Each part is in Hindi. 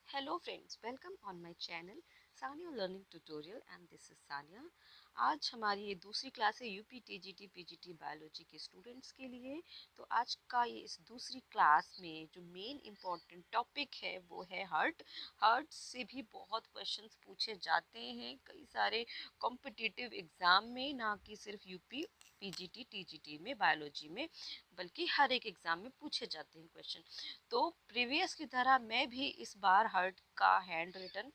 Hello friends, welcome on my channel Sania learning tutorial and this is Sania. आज हमारी ये दूसरी क्लास है यूपी टीजीटी पीजीटी बायोलॉजी के स्टूडेंट्स के लिए। तो आज का ये इस दूसरी क्लास में जो मेन इम्पॉर्टेंट टॉपिक है वो है हार्ट। हार्ट से भी बहुत क्वेश्चंस पूछे जाते हैं कई सारे कॉम्पिटिटिव एग्जाम में, ना कि सिर्फ यूपी पीजीटी टीजीटी में बायोलॉजी में, बल्कि हर एक एग्जाम में पूछे जाते हैं क्वेश्चन। तो प्रीवियस की तरह मैं भी इस बार हर्ट का हैंड रिटन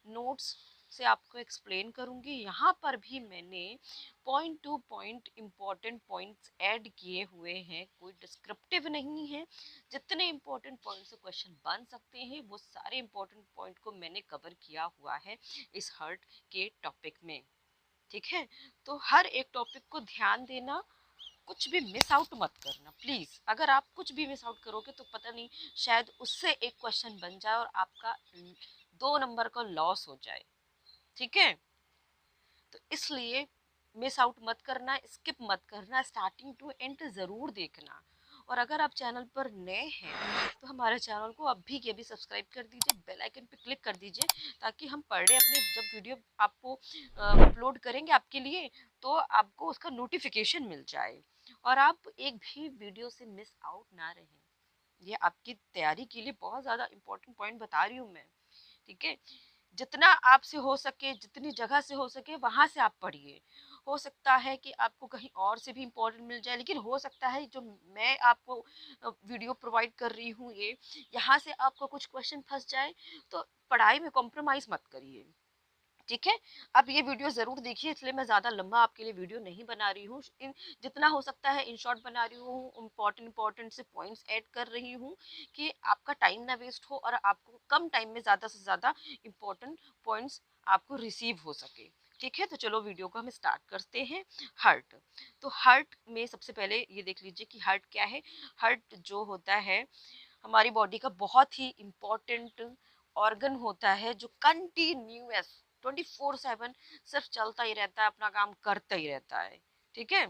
नोट्स से आपको एक्सप्लेन करूंगी। यहाँ पर भी मैंने point two point important points add किए हुए हैं, कोई डिस्क्रिप्टिव नहीं है। जितने इम्पोर्टेंट पॉइंट से क्वेश्चन बन सकते हैं वो सारे इम्पोर्टेंट पॉइंट को मैंने कवर किया हुआ है इस हर्ट के टॉपिक में। ठीक है, तो हर एक टॉपिक को ध्यान देना, कुछ भी मिस आउट मत करना प्लीज। अगर आप कुछ भी मिस आउट करोगे तो पता नहीं, शायद उससे एक क्वेश्चन बन जाए और आपका 2 नंबर का लॉस हो जाए। ठीक है, तो इसलिए मिस आउट मत करना, स्किप मत करना, स्टार्टिंग टू एंड जरूर देखना। और अगर आप चैनल पर नए हैं तो हमारे चैनल को अभी के अभी सब्सक्राइब कर दीजिए, बेल आइकन पे क्लिक कर दीजिए, ताकि हम पर डे अपने जब वीडियो आपको अपलोड करेंगे आपके लिए, तो आपको उसका नोटिफिकेशन मिल जाए और आप एक भी वीडियो से मिस आउट ना रहें। ये आपकी तैयारी के लिए बहुत ज़्यादा इम्पोर्टेंट पॉइंट बता रही हूँ मैं। ठीक है, जितना आपसे हो सके, जितनी जगह से हो सके वहां से आप पढ़िए। हो सकता है कि आपको कहीं और से भी इम्पोर्टेंट मिल जाए, लेकिन हो सकता है जो मैं आपको वीडियो प्रोवाइड कर रही हूँ ये, यहाँ से आपको कुछ क्वेश्चन फंस जाए तो पढ़ाई में कॉम्प्रोमाइज मत करिए। ठीक है, अब ये वीडियो जरूर देखिए, इसलिए मैं ज्यादा लंबा आपके लिए वीडियो नहीं बना रही हूँ। इन जितना हो सकता है इन शॉर्ट बना रही हूँ, इम्पोर्टेंट से पॉइंट्स ऐड कर रही हूँ कि आपका टाइम ना वेस्ट हो और आपको कम टाइम में ज्यादा से ज्यादा इम्पोर्टेंट पॉइंट्स आपको रिसीव हो सके। ठीक है, तो चलो वीडियो को हम स्टार्ट करते हैं। हार्ट, तो हार्ट में सबसे पहले ये देख लीजिए कि हार्ट क्या है। हार्ट जो होता है हमारी बॉडी का बहुत ही इम्पोर्टेंट ऑर्गन होता है, जो कंटिन्यूअस 24/7 सिर्फ चलता ही रहता है, अपना काम करता ही रहता है। ठीक है,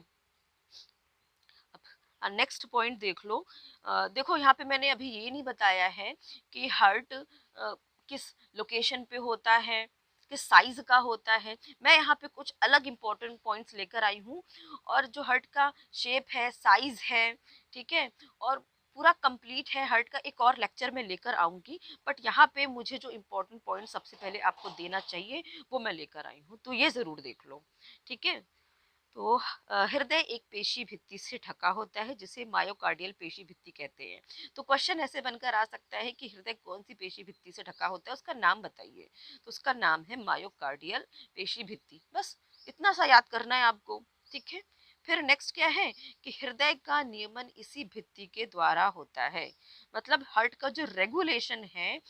अब नेक्स्ट पॉइंट देख लो। देखो यहाँ पे मैंने अभी ये नहीं बताया है कि हार्ट किस लोकेशन पे होता है, किस साइज का होता है। मैं यहाँ पे कुछ अलग इम्पोर्टेंट पॉइंट्स लेकर आई हूँ, और जो हार्ट का शेप है, साइज है, ठीक है, और पूरा कंप्लीट है हार्ट का, एक और लेक्चर में लेकर आऊंगी। बट यहाँ पे मुझे जो इम्पोर्टेंट पॉइंट सबसे पहले आपको देना चाहिए वो मैं लेकर आई हूँ, तो ये जरूर देख लो। ठीक है, तो हृदय एक पेशी भित्ति से ढका होता है जिसे मायोकार्डियल पेशी भित्ति कहते हैं। तो क्वेश्चन ऐसे बनकर आ सकता है कि हृदय कौन सी पेशी भित्ति से ढका होता है, उसका नाम बताइए। तो उसका नाम है मायोकार्डियल पेशी भित्ति, बस इतना सा याद करना है आपको। ठीक है, फिर नेक्स्ट क्या है कि हृदय का नियमन इसी भित्ति के द्वारा होता है। मतलब हार्ट का जो रेगुलेशन है,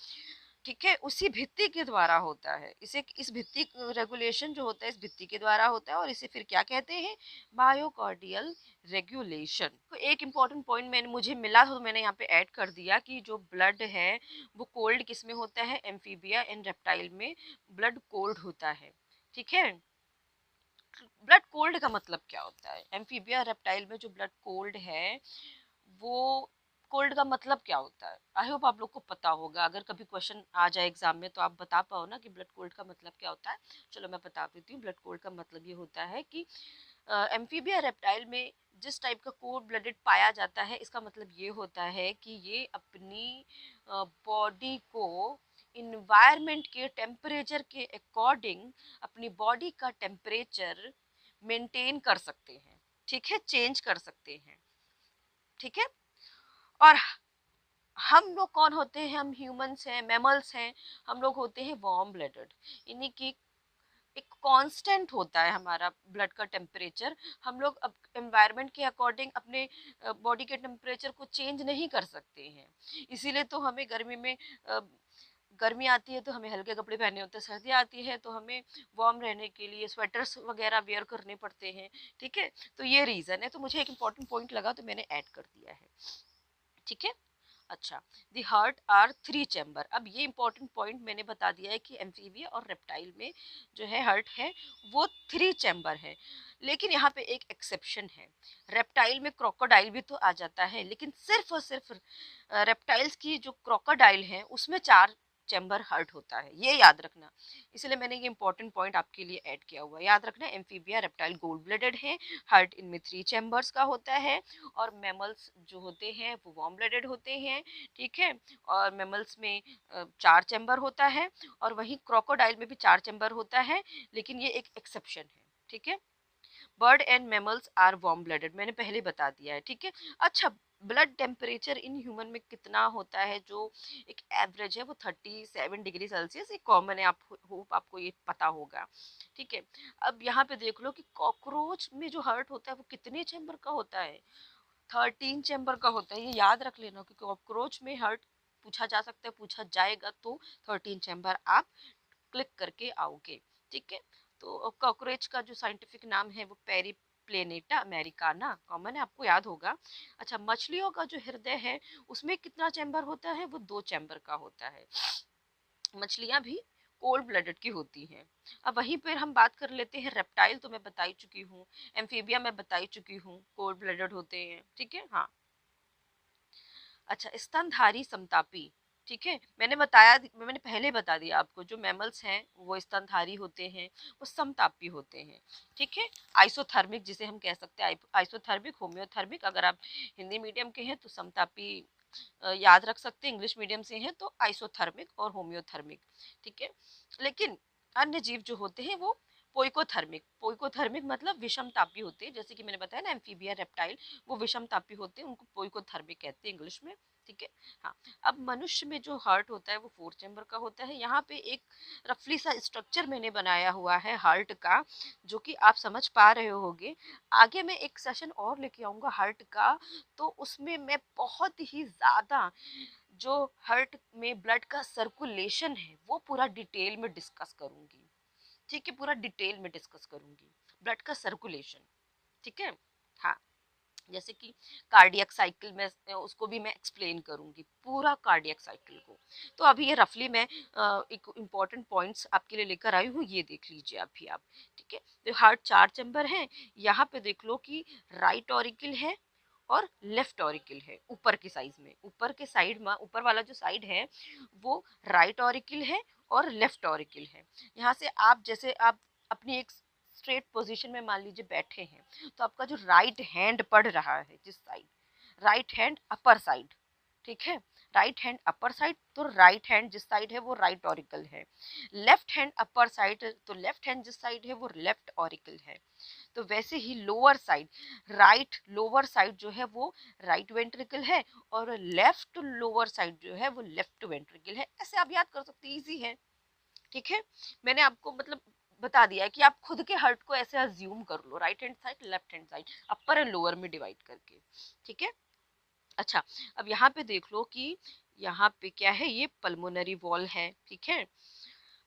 ठीक है, उसी भित्ति के द्वारा होता है। इसे इस भित्ति रेगुलेशन जो होता है इस भित्ति के द्वारा होता है, और इसे फिर क्या कहते हैं, मायोकार्डियल रेगुलेशन। तो एक इम्पॉर्टेंट पॉइंट मैंने मुझे मिला तो मैंने यहाँ पे ऐड कर दिया कि जो ब्लड है वो कोल्ड किस में होता है, एम्फीबिया एंड रेप्टाइल में ब्लड कोल्ड होता है। ठीक है, ब्लड कोल्ड का मतलब क्या होता है, एम्फीबिया रेप्टाइल में जो ब्लड कोल्ड है वो कोल्ड का मतलब क्या होता है। आई होप आप लोग को पता होगा, अगर कभी क्वेश्चन आ जाए एग्जाम में तो आप बता पाओ ना कि ब्लड कोल्ड का मतलब क्या होता है। चलो मैं बता देती हूँ। ब्लड कोल्ड का मतलब ये होता है कि एम्फीबिया रेप्टाइल में जिस टाइप का कोल्ड ब्लडेड पाया जाता है, इसका मतलब ये होता है कि ये अपनी बॉडी को इन्वायरमेंट के टेम्परेचर के अकॉर्डिंग अपनी बॉडी का टेम्परेचर मेंटेन कर सकते हैं। ठीक है, चेंज कर सकते हैं। ठीक है, और हम लोग कौन होते हैं, हम ह्यूमंस हैं, मैमल्स हैं, हम लोग होते हैं वार्म ब्लडेड। यानी कि एक कांस्टेंट होता है हमारा ब्लड का टेम्परेचर। हम लोग अब एनवायरनमेंट के अकॉर्डिंग अपने बॉडी के टेम्परेचर को चेंज नहीं कर सकते हैं। इसीलिए तो हमें गर्मी में गर्मी आती है तो हमें हल्के कपड़े पहने होते हैं, सर्दी आती है तो हमें वार्म रहने के लिए स्वेटर्स वगैरह वेयर करने पड़ते हैं। ठीक है, तो ये रीज़न है, तो मुझे एक इम्पॉर्टेंट पॉइंट लगा तो मैंने ऐड कर दिया है। ठीक है, अच्छा, दी हार्ट आर 3 चैम्बर। अब ये इंपॉर्टेंट पॉइंट मैंने बता दिया है कि एम्फीबिया और रेप्टाइल में जो है हार्ट है वो 3 चैम्बर है। लेकिन यहाँ पे एक एक्सेप्शन है, रेप्टाइल में क्रोकोडाइल भी तो आ जाता है, लेकिन सिर्फ और सिर्फ रेप्टाइल्स की जो क्रोकोडाइल है उसमें 4 चैम्बर हर्ट होता है, ये याद रखना। इसलिए मैंने ये इंपॉर्टेंट पॉइंट आपके लिए ऐड किया हुआ है। याद रखना, एम्फीबिया रेप्टाइल गोल्ड ब्लडेड है, हार्ट इनमें 3 चैम्बर्स का होता है, और मैमल्स जो होते हैं वो वार्म ब्लडेड होते हैं, ठीक है। और मैमल्स में 4 चैम्बर होता है, और वहीं क्रोकोडाइल में भी 4 चैम्बर होता है, लेकिन ये एक एक्सेप्शन है, ठीक है। Bird and mammals are warm blooded, मैंने पहले बता दिया है, ठीक है। अच्छा, ब्लड टेम्परेचर इन ह्यूमन में कितना होता है, जो एक एवरेज है वो 37 डिग्री सेल्सियस, एक कॉमन है, आप होप आपको ये पता होगा, ठीक है। अब यहाँ पे देख लो कि कॉकरोच में जो हर्ट होता है वो कितने चैम्बर का होता है, 13 चैम्बर का होता है। ये याद रख लेना, क्योंकि कॉकरोच में हर्ट पूछा जा सकता है, पूछा जाएगा तो 13 चैम्बर आप क्लिक करके आओगे, ठीक है। तो कॉकरोच का जो साइंटिफिक नाम है वो पेरिप्लेनेटा अमेरिकाना, कॉमन है, आपको याद होगा। अच्छा, मछलियों का जो हृदय है उसमें कितना चैम्बर होता है, वो 2 चैम्बर का होता है। मछलियां भी कोल्ड ब्लडेड की होती हैं। अब वहीं पर हम बात कर लेते हैं रेप्टाइल, तो मैं बता ही चुकी हूँ, एम्फीबिया मैं बता ही चुकी हूँ, कोल्ड ब्लडेड होते हैं, ठीक है। हाँ, अच्छा, स्तनधारी समतापी, ठीक है। मैंने पहले बता दिया आपको, जो मैमल्स हैं वो स्तनधारी होते हैं, वो समतापी होते हैं, ठीक है। आइसोथर्मिक जिसे हम कह सकते हैं, आइसोथर्मिक, होम्योथर्मिक, अगर आप हिंदी मीडियम के हैं तो समतापी याद रख सकते हैं, इंग्लिश मीडियम से हैं तो आइसोथर्मिक और होम्योथर्मिक, ठीक है। लेकिन अन्य जीव जो होते हैं वो पोइकोथर्मिक, पोइकोथर्मिक मतलब विषम तापी होते हैं, जैसे कि मैंने बताया ना, एम्फीबिया रेप्टाइल वो विषम तापी होते हैं, उनको पोइकोथर्मिक कहते हैं इंग्लिश में, ठीक है। हाँ, अब मनुष्य में जो हार्ट होता है वो 4 चैम्बर का होता है। यहाँ पे एक रफली सा स्ट्रक्चर मैंने बनाया हुआ है हार्ट का, जो कि आप समझ पा रहे होगे। आगे मैं एक सेशन और लेके आऊंगा हार्ट का, तो उसमें मैं बहुत ही ज्यादा जो हार्ट में ब्लड का सर्कुलेशन है वो पूरा डिटेल में डिस्कस करूंगी, ठीक है, पूरा डिटेल में डिस्कस करूंगी ब्लड का सर्कुलेशन, ठीक है। हाँ, जैसे कि कार्डियक साइकिल में उसको भी मैं एक्सप्लेन करूंगी, पूरा कार्डियक साइकिल को। तो अभी ये रफली मैं एक इम्पॉर्टेंट पॉइंट्स आपके लिए लेकर आई हूँ, ये देख लीजिए अभी आप, ठीक है। तो हार्ट 4 चैम्बर है, यहाँ पे देख लो कि राइट ऑरिकल है और लेफ्ट ऑरिकल है, ऊपर की साइड में, ऊपर के साइड में, ऊपर वाला जो साइड है वो राइट ऑरिकल है और लेफ्ट ऑरिकल है। यहाँ से आप, जैसे आप अपनी एक स्ट्रेट पोजीशन में मान लीजिए बैठे हैं, तो आपका जो राइट हैंड पढ़ रहा है जिस side, right hand upper side, ठीक है, राइट हैंड अपर साइड, तो राइट हैंड जिस साइड है वो राइट ऑरिकल है। लेफ्ट हैंड अपर साइड, तो लेफ्ट हैंड जिस साइड है वो लेफ्ट ऑरिकल है। तो वैसे ही lower side, right lower side जो है वो राइट वेंट्रिकल है, और लेफ्ट लोअर साइड जो है वो लेफ्ट वेंट्रिकल है। ऐसे आप याद कर सकते हैं, इजी है, ठीक है। मैंने आपको मतलब बता दिया है कि आप खुद के हार्ट को ऐसे अज्यूम कर लो, right hand side, left hand side, upper and lower में डिवाइड करके, ठीक है। अच्छा, अब यहाँ पे देख लो कि यहाँ पे क्या है, ये पल्मोनरी वॉल है, ठीक है।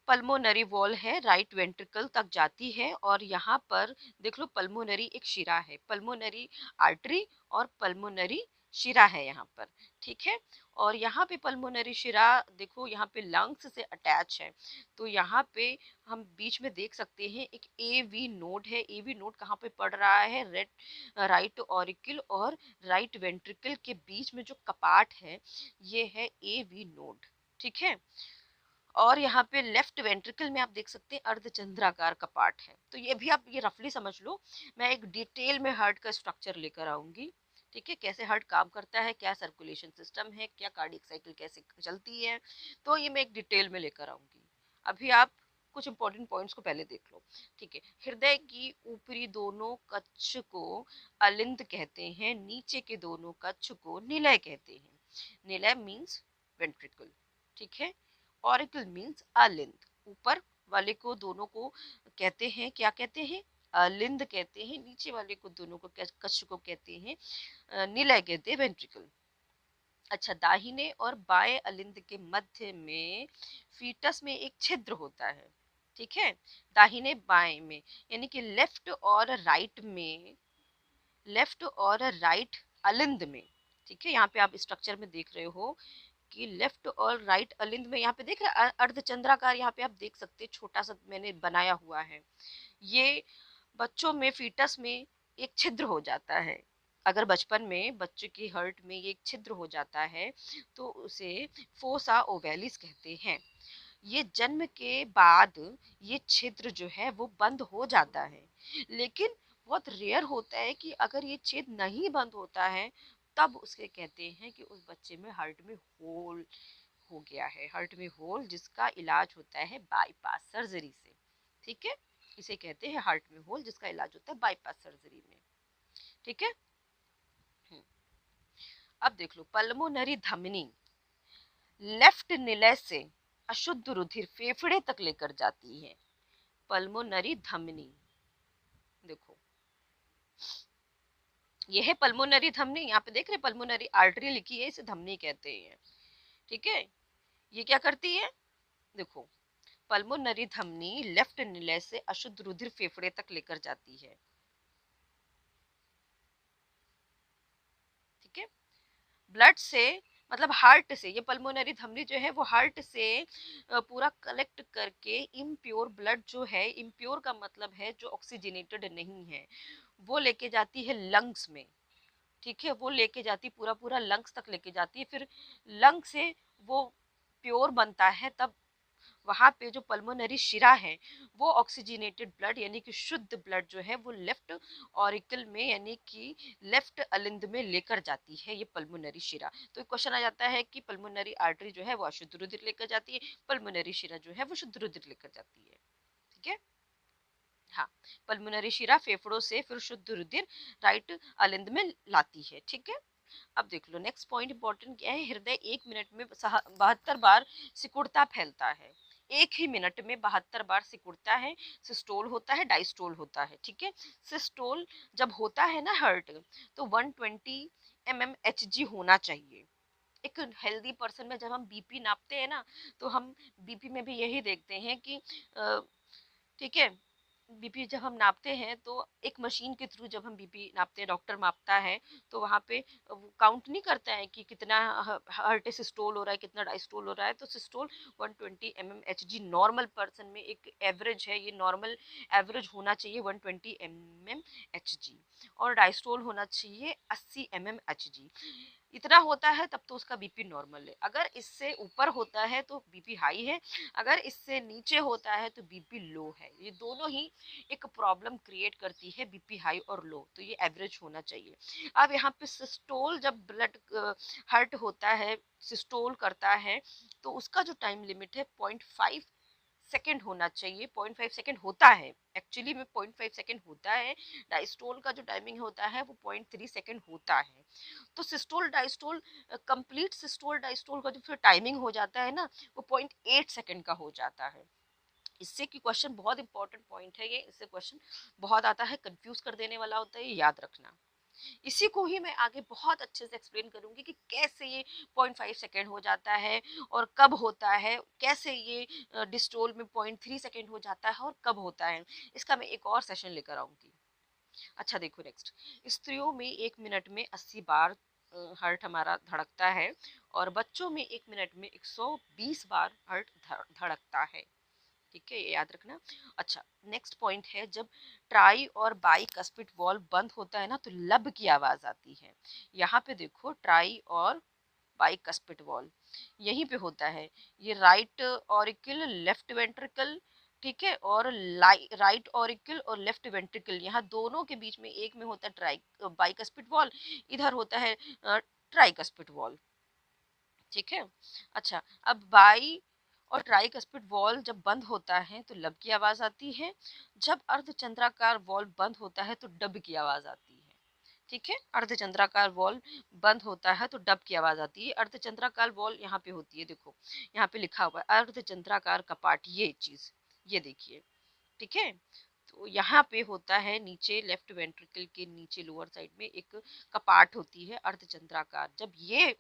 पल्मोनरी वॉल है, राइट वेंट्रिकल तक जाती है, और यहाँ पर देख लो पल्मोनरी एक शिरा है, पल्मोनरी आर्टरी और पल्मोनरी शिरा है यहाँ पर, ठीक है। और यहाँ पे पल्मोनरी शिरा देखो यहाँ पे लंग्स से अटैच है, तो यहाँ पे हम बीच में देख सकते हैं एक ए वी नोड है। ए वी नोड कहाँ पे पड़ रहा है, राइट ऑरिकल और राइट वेंट्रिकल के बीच में जो कपाट है ये है ए वी नोड, ठीक है। और यहाँ पे लेफ्ट वेंट्रिकल में आप देख सकते हैं अर्धचंद्राकार कपाट है। तो ये भी आप ये रफली समझ लो, मैं एक डिटेल में हार्ट का स्ट्रक्चर लेकर आऊंगी, ठीक है, कैसे हार्ट काम करता है, क्या सर्कुलेशन सिस्टम है, क्या कार्डियक साइकिल कैसे चलती है, तो ये मैं एक डिटेल में लेकर आऊंगी। अभी आप कुछ इंपॉर्टेंट पॉइंट्स को पहले देख लो, ठीक है। हृदय की ऊपरी दोनों कक्ष को अलिंद कहते हैं, नीचे के दोनों कक्ष को निलय कहते हैं। निलय मीन्स वेंट्रिकल, ठीक है। ऑरिकल मीन्स अलिंद, ऊपर वाले को दोनों को कहते हैं, क्या कहते हैं, अलिंद कहते हैं, नीचे वाले को दोनों को कक्ष को कहते हैं निलय कहते हैं, वेंट्रिकल। अच्छा, दाहिने और बाएं अलिंद के मध्य में फीटस में एक छिद्र होता है, ठीक है, दाहिने बाएं में, यानी कि लेफ्ट और राइट में, लेफ्ट और राइट अलिंद में, ठीक है। यहाँ पे आप स्ट्रक्चर में देख रहे हो कि लेफ्ट और राइट अलिंद में, यहाँ पे देख रहे हैं अर्धचंद्राकार, यहाँ पे आप देख सकते हैं छोटा सा मैंने बनाया हुआ है। ये बच्चों में, फीटस में एक छिद्र हो जाता है, अगर बचपन में बच्चे की हार्ट में ये एक छिद्र हो जाता है तो उसे फोसा ओवेलिस कहते हैं। ये जन्म के बाद ये छिद्र जो है वो बंद हो जाता है, लेकिन बहुत रेयर होता है कि अगर ये छेद नहीं बंद होता है तब उसके कहते हैं कि उस बच्चे में हार्ट में होल हो गया है, हार्ट में होल, जिसका इलाज होता है बाईपास सर्जरी से। ठीक है, इसे कहते हैं हार्ट में होल जिसका इलाज होता है बाईपास सर्जरी में। ठीक है। हम्म, अब देख लो पल्मोनरी धमनी लेफ्ट निलय से अशुद्ध रुधिर फेफड़े तक लेकर जाती है। पल्मोनरी धमनी देखो, ये है पल्मोनरी धमनी, यहाँ पे देख रहे पल्मोनरी आर्टरी लिखी है, इसे धमनी कहते हैं। ठीक है, ये क्या करती है, देखो पल्मोनरी धमनी लेफ्ट निलय से अशुद्ध रुधिर फेफड़े तक लेकर जाती है। ठीक है, ब्लड से मतलब हार्ट से, ये पल्मोनरी धमनी जो है वो हार्ट से पूरा कलेक्ट करके इम्प्योर ब्लड जो है, इम्प्योर का मतलब है जो ऑक्सीजनेटेड नहीं है, वो लेके जाती है लंग्स में। ठीक है, वो लेके जाती पूरा पूरा लंग्स तक लेके जाती है, फिर लंग से वो प्योर बनता है, तब वहां पे जो पल्मोनरी शिरा है वो ऑक्सीजनेटेड ब्लड यानी कि शुद्ध ब्लड जो है वो लेफ्ट ऑरिकल में यानी कि लेफ्ट अलिंद में लेकर जाती है ये पल्मोनरी शिरा। तो क्वेश्चन आ जाता है कि पल्मोनरी आर्टरी जो है वो अशुद्ध रुधिर लेकर जाती है, पल्मोनरी शिरा जो है वो शुद्ध रुधिर लेकर जाती है। ठीक है, हाँ, पल्मोनरी शिरा फेफड़ों से फिर शुद्ध रुधिर राइट अलिंद में लाती है। ठीक है, अब देख लो नेक्स्ट पॉइंट इंपॉर्टेंट क्या है, हृदय 1 मिनट में 72 बार सिकुड़ता फैलता है। एक ही मिनट में 72 बार सिकुड़ता है, सिस्टोल होता है, डायस्टोल होता है। ठीक है, सिस्टोल जब होता है ना हार्ट, तो 120 mmHg होना चाहिए। एक हेल्दी पर्सन में जब हम बीपी नापते हैं ना, तो हम बीपी में भी यही देखते हैं कि ठीक है, बीपी जब हम नापते हैं तो एक मशीन के थ्रू जब हम बीपी नापते हैं, डॉक्टर मापता है, तो वहाँ पे वो काउंट नहीं करता है कि कितना हार्ट सिस्टोल हो रहा है, कितना डायस्टोल हो रहा है। तो सिस्टोल 120 mmHg नॉर्मल पर्सन में एक एवरेज है, ये नॉर्मल एवरेज होना चाहिए 120 mmHg, और डायस्टोल होना चाहिए 80 mmHg। इतना होता है तब तो उसका बीपी नॉर्मल है, अगर इससे ऊपर होता है तो बीपी हाई है, अगर इससे नीचे होता है तो बीपी लो है। ये दोनों ही एक प्रॉब्लम क्रिएट करती है, बीपी हाई और लो, तो ये एवरेज होना चाहिए। अब यहाँ पे सिस्टोल जब ब्लड हर्ट होता है, सिस्टोल करता है, तो उसका जो टाइम लिमिट है 0.5 सेकेंड होना चाहिए। 0.5 सेकेंड होता है, एक्चुअली में 0.5 सेकेंड होता है। डायस्टोल का जो टाइमिंग होता है वो 0.3 सेकेंड होता है। तो systole diastole, complete systole diastole का जो फिर टाइमिंग हो जाता है ना, वो 0.8 सेकेंड का हो जाता है। इससे की क्वेश्चन बहुत इंपॉर्टेंट पॉइंट है ये, इससे क्वेश्चन बहुत आता है, कंफ्यूज कर देने वाला होता है, ये याद रखना। इसी को ही मैं आगे बहुत अच्छे से एक्सप्लेन करूंगी कि कैसे ये 0.5 सेकेंड हो जाता है और कब होता है, कैसे ये डिस्टोल में 0.3 सेकेंड हो जाता है और कब होता है। इसका मैं एक और सेशन लेकर आऊंगी। अच्छा देखो नेक्स्ट, स्त्रियों में 1 मिनट में 80 बार हार्ट हमारा धड़कता है, और बच्चों में 1 मिनट में 120 बार हार्ट धड़कता है। ठीक है, ये याद रखना। अच्छा, नेक्स्ट पॉइंट है, जब ट्राई और बाई कस्पिड वॉल्व बंद होता है ना तो लब की आवाज आती है। यहाँ पे देखो ट्राई और बाई कस्पिड वॉल्व यहीं पे होता है, ये राइट ऑरिकल लेफ्ट वेंट्रिकल, ठीक है, और राइट ऑरिकल और लेफ्ट वेंट्रिकल, यहाँ दोनों के बीच में एक में होता है ट्राई बाई कस्पिड वॉल्व, इधर होता है ट्राई कस्पिड वॉल्व। ठीक है, अच्छा, अब बाई और ट्राइकस्पिड वॉल्व जब बंद होता है तो लब की आवाज आती है, जब अर्धचंद्राकार वॉल्व बंद होता है तो डब की आवाज आती है। ठीक है, अर्धचंद्राकार वॉल्व बंद होता है तो डब की आवाज आती है। अर्धचंद्राकार वॉल्व यहाँ पे होती है, देखो यहाँ पे लिखा हुआ है अर्धचंद्राकार कपाट, ये चीज, ये देखिए। ठीक है, तो यहाँ पे होता है नीचे लेफ्ट वेंट्रिकल के नीचे लोअर साइड में एक कपाट होती है अर्धचंद्राकार, जब ये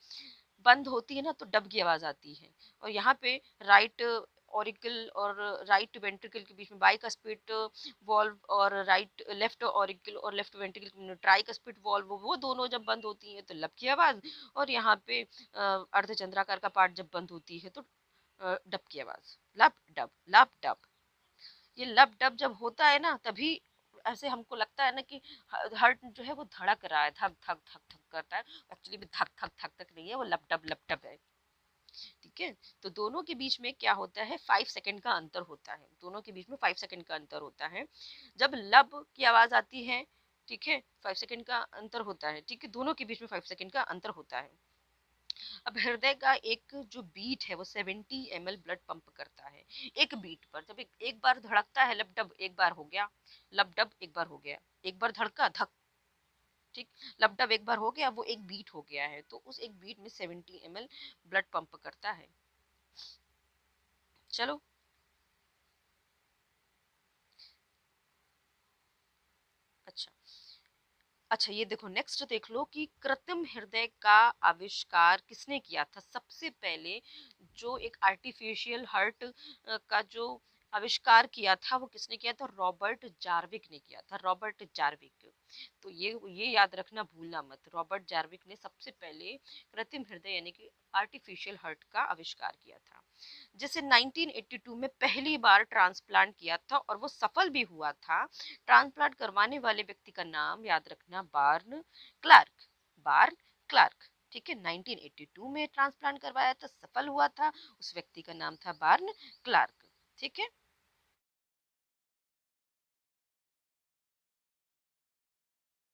बंद होती है ना तो डब की आवाज आती है। और यहाँ पे राइट ऑरिकल और राइट वेंट्रिकल के बीच में बाइकस्पिड वॉल्व और राइट लेफ्ट ऑरिकल और लेफ्ट वेंट्रिकल ट्राइकस्पिड वॉल्व, वो दोनों जब बंद होती है तो लब की आवाज, और यहाँ पे अर्धचंद्राकार का पार्ट जब बंद होती है तो डब की आवाज, लब डब लब डब। ये लब डब जब होता है ना तभी ऐसे हमको लगता है ना कि हार्ट जो है वो धड़क रहा है, धक धक धक धक करता है, एक्चुअली में धक धक धक धक नहीं है, वो लपटप है। ठीक है, तो दोनों के बीच में क्या होता है, 5 सेकंड का अंतर होता है, दोनों के बीच में 5 सेकंड का अंतर होता है। जब लब की आवाज आती है, ठीक है, 5 सेकंड का अंतर होता है, ठीक है, दोनों के बीच में 5 सेकंड का अंतर होता है। अब हृदय का एक जो बीट है वो 70 ml ब्लड पंप करता है एक बीट पर। जब एक बार धड़कता है लपडब, एक बार हो गया लपडब, एक बार हो गया, एक बार धड़का धक, ठीक, लपडब एक बार हो गया, वो एक बीट हो गया है, तो उस एक बीट में 70 ml ब्लड पंप करता है। चलो, अच्छा, अच्छा ये देखो नेक्स्ट देख लो कि कृत्रिम हृदय का आविष्कार किसने किया था सबसे पहले। जो एक आर्टिफिशियल हार्ट का जो आविष्कार किया था वो किसने किया था, रॉबर्ट जार्विक ने किया था, रॉबर्ट जार्विक। तो ये याद रखना, भूलना मत, रॉबर्ट जार्विक ने सबसे पहले कृत्रिम हृदय यानी कि आर्टिफिशियल हार्ट का आविष्कार किया था, जिसे 1982 में पहली बार ट्रांसप्लांट किया था और वो सफल भी हुआ था। ट्रांसप्लांट करवाने वाले व्यक्ति का नाम याद रखना, बार्न क्लार्क, बार्न क्लार्क, ठीक है, 1982 में ट्रांसप्लांट करवाया था, सफल हुआ था, उस व्यक्ति का नाम था बार्न क्लार्क, ठीक है।